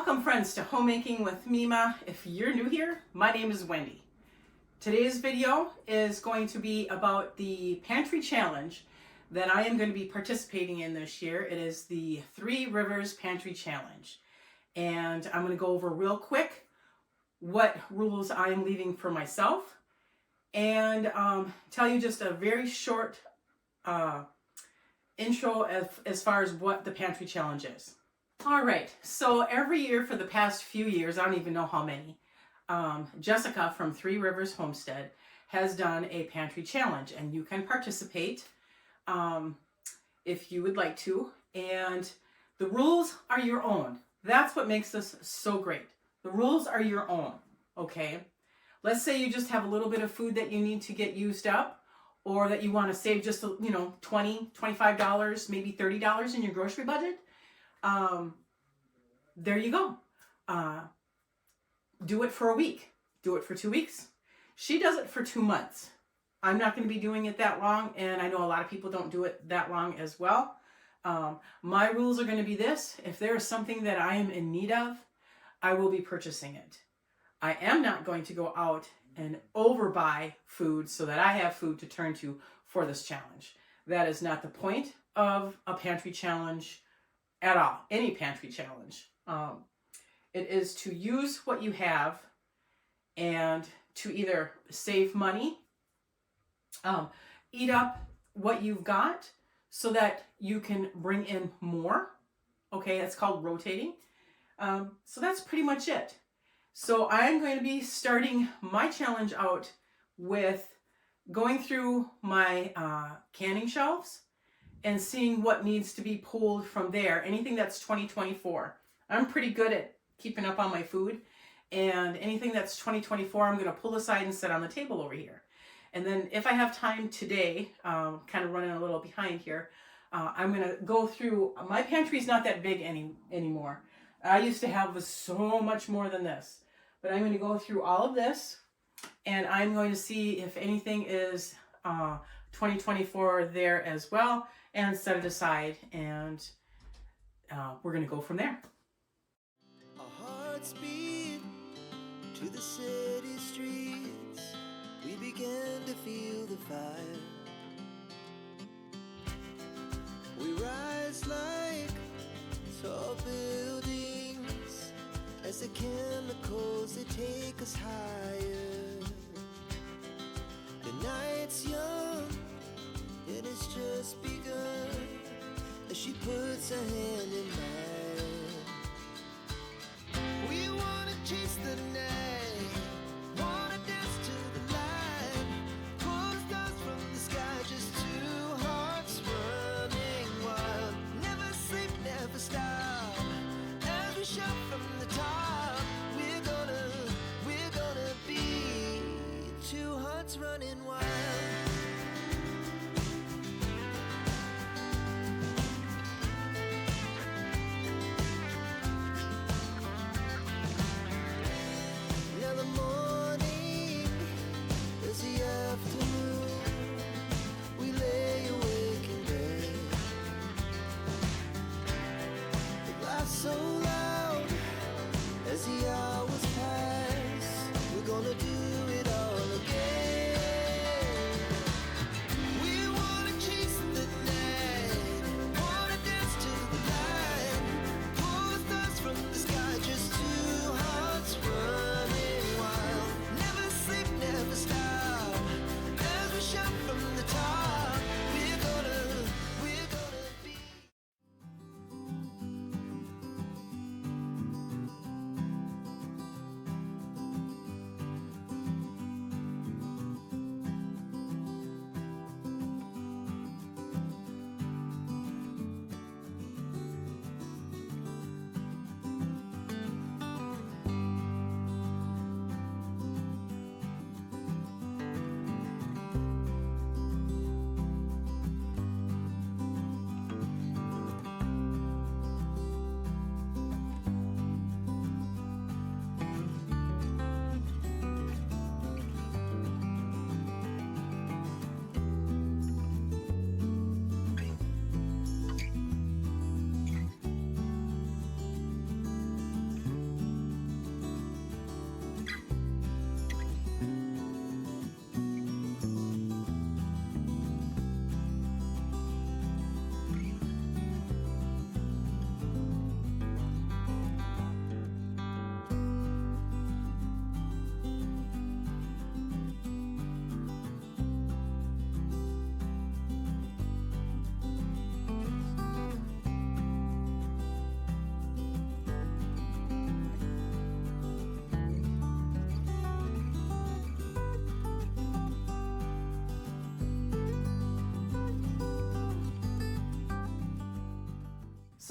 Welcome friends to Homemaking with Mima. If you're new here, my name is Wendy. Today's video is going to be about the Pantry Challenge that I am going to be participating in this year. It is the Three Rivers Pantry Challenge. And I'm going to go over real quick what rules I am leaving for myself and tell you just a very short intro as far as what the Pantry Challenge is. All right, so every year for the past few years, I don't even know how many, Jessica from Three Rivers Homestead has done a pantry challenge, and you can participate if you would like to, and the rules are your own. That's what makes this so great. The rules are your own, okay? Let's say you just have a little bit of food that you need to get used up, or that you want to save just, $20, $25, maybe $30 in your grocery budget. There you go. Do it for a week. Do it for 2 weeks. She does it for 2 months. I'm not going to be doing it that long, and I know a lot of people don't do it that long as well. My rules are going to be this. If there is something that I am in need of, I will be purchasing it. I am not going to go out and overbuy food so that I have food to turn to for this challenge. That is not the point of a pantry challenge at all, any pantry challenge. It is to use what you have and to either save money, eat up what you've got so that you can bring in more. Okay, that's called rotating. So that's pretty much it. So I'm going to be starting my challenge out with going through my canning shelves and seeing what needs to be pulled from there. Anything that's 2024. I'm pretty good at keeping up on my food, and anything that's 2024 I'm going to pull aside and set on the table over here. And then if I have time today, kind of running a little behind here, I'm going to go through, my pantry's not that big anymore. I used to have so much more than this, but I'm going to go through all of this, and I'm going to see if anything is 2024 there as well, and set it aside, and we're going to go from there. Our hearts beat to the city streets. We began to feel the fire. We rise like tall buildings as the chemicals, they take us higher. The night's young, it has just begun as she puts her hand in mine. We wanna chase the night, wanna dance to the light, pull stars from the sky, just two hearts running wild. Never sleep, never stop, as we shout from the top. We're gonna be two hearts running wild. So loud as the hours pass, we're gonna do it all again.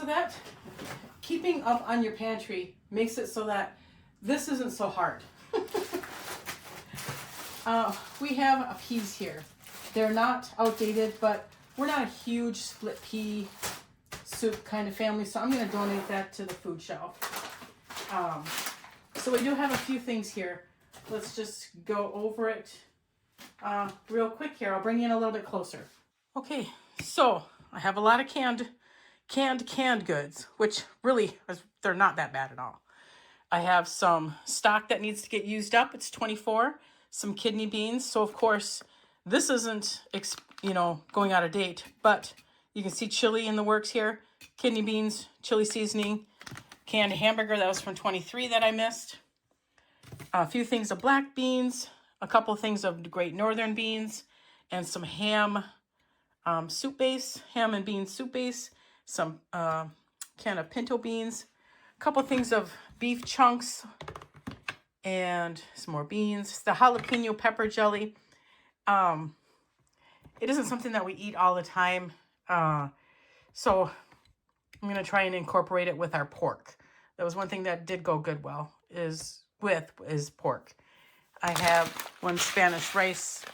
So that keeping up on your pantry makes it so that this isn't so hard. We have peas here. They're not outdated, but we're not a huge split pea soup kind of family, so I'm going to donate that to the food shelf. So we do have a few things here. Let's just go over it real quick here. I'll bring you in a little bit closer. Okay, so I have a lot of canned goods, which really they're not that bad at all. I have some stock that needs to get used up. It's 24. Some kidney beans. So of course, this isn't going out of date, but you can see chili in the works here. Kidney beans, chili seasoning, canned hamburger that was from 23 that I missed. A few things of black beans, a couple of things of Great Northern beans, and some ham soup base, ham and bean soup base, some can of pinto beans, a couple of things of beef chunks, and some more beans. The jalapeno pepper jelly. It isn't something that we eat all the time, so I'm going to try and incorporate it with our pork. That was one thing that did go good well, is pork. I have one Spanish rice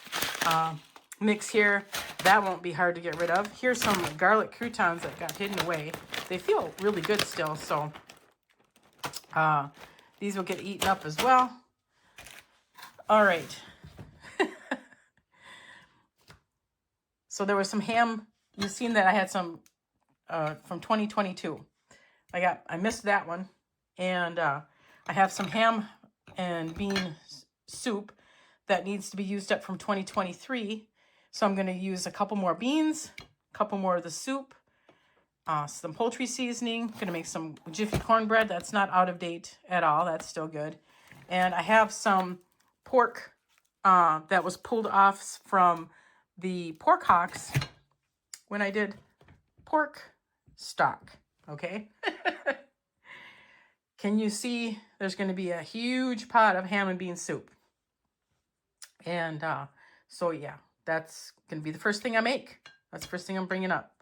mix here. That won't be hard to get rid of. Here's some garlic croutons that got hidden away. They feel really good still, so these will get eaten up as well. All right. So there was some ham. You've seen that I had some from 2022. I missed that one. And I have some ham and bean soup that needs to be used up from 2023. So I'm going to use a couple more beans, a couple more of the soup, some poultry seasoning. Going to make some Jiffy cornbread. That's not out of date at all. That's still good. And I have some pork that was pulled off from the pork hocks when I did pork stock. Okay. Can you see there's going to be a huge pot of ham and bean soup? And so yeah, that's going to be the first thing I make. That's the first thing I'm bringing up.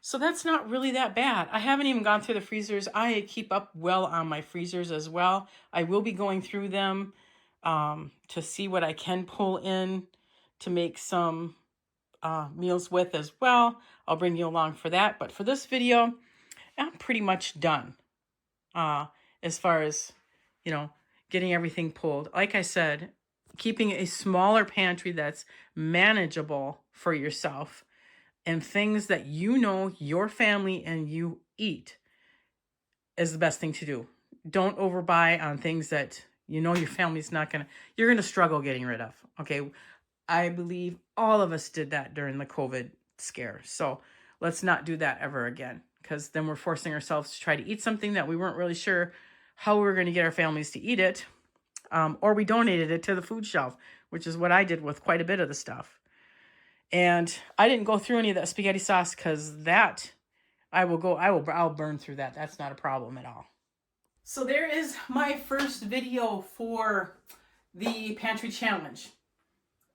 So that's not really that bad. I haven't even gone through the freezers. I keep up well on my freezers as well. I will be going through them to see what I can pull in to make some meals with as well. I'll bring you along for that. But for this video, I'm pretty much done as far as, getting everything pulled. Like I said, keeping a smaller pantry that's manageable for yourself and things that your family and you eat is the best thing to do. Don't overbuy on things that your family's you're going to struggle getting rid of. Okay. I believe all of us did that during the COVID scare. So let's not do that ever again, because then we're forcing ourselves to try to eat something that we weren't really sure how we were going to get our families to eat it. Or we donated it to the food shelf, which is what I did with quite a bit of the stuff. And I didn't go through any of that spaghetti sauce because that I'll burn through that. That's not a problem at all. So there is my first video for the pantry challenge.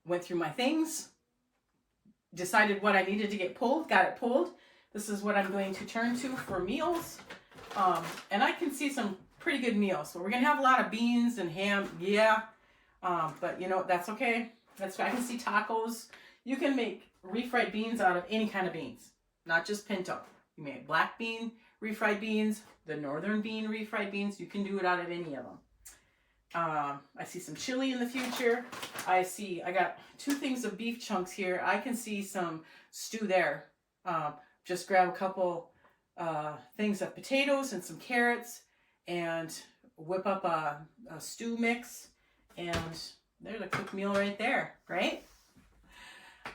Went through my things, decided what I needed to get pulled, got it pulled. This is what I'm going to turn to for meals. And I can see some pretty good meals. So we're going to have a lot of beans and ham. Yeah. But that's okay. I can see tacos. You can make refried beans out of any kind of beans, not just pinto. You make black bean refried beans, the northern bean refried beans. You can do it out of any of them. I see some chili in the future. I got 2 things of beef chunks here. I can see some stew there. Just grab a couple things of potatoes and some carrots and whip up a stew mix. And there's a quick meal right there, right?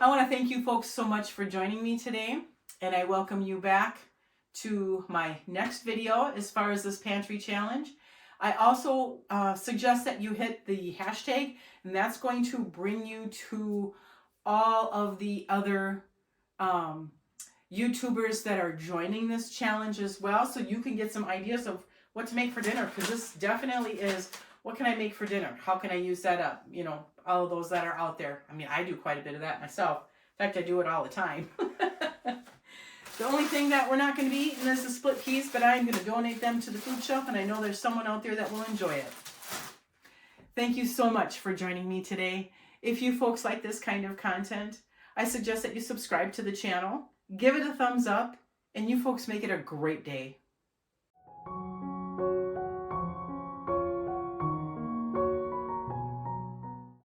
I want to thank you folks so much for joining me today. And I welcome you back to my next video as far as this pantry challenge. I also suggest that you hit the hashtag, and that's going to bring you to all of the other YouTubers that are joining this challenge as well, so you can get some ideas of what to make for dinner, because this definitely is, what can I make for dinner? How can I use that up? All of those that are out there. I mean, I do quite a bit of that myself. In fact, I do it all the time. The only thing that we're not going to be eating is the split peas, but I'm going to donate them to the food shelf, and I know there's someone out there that will enjoy it. Thank you so much for joining me today. If you folks like this kind of content, I suggest that you subscribe to the channel, give it a thumbs up, and you folks make it a great day.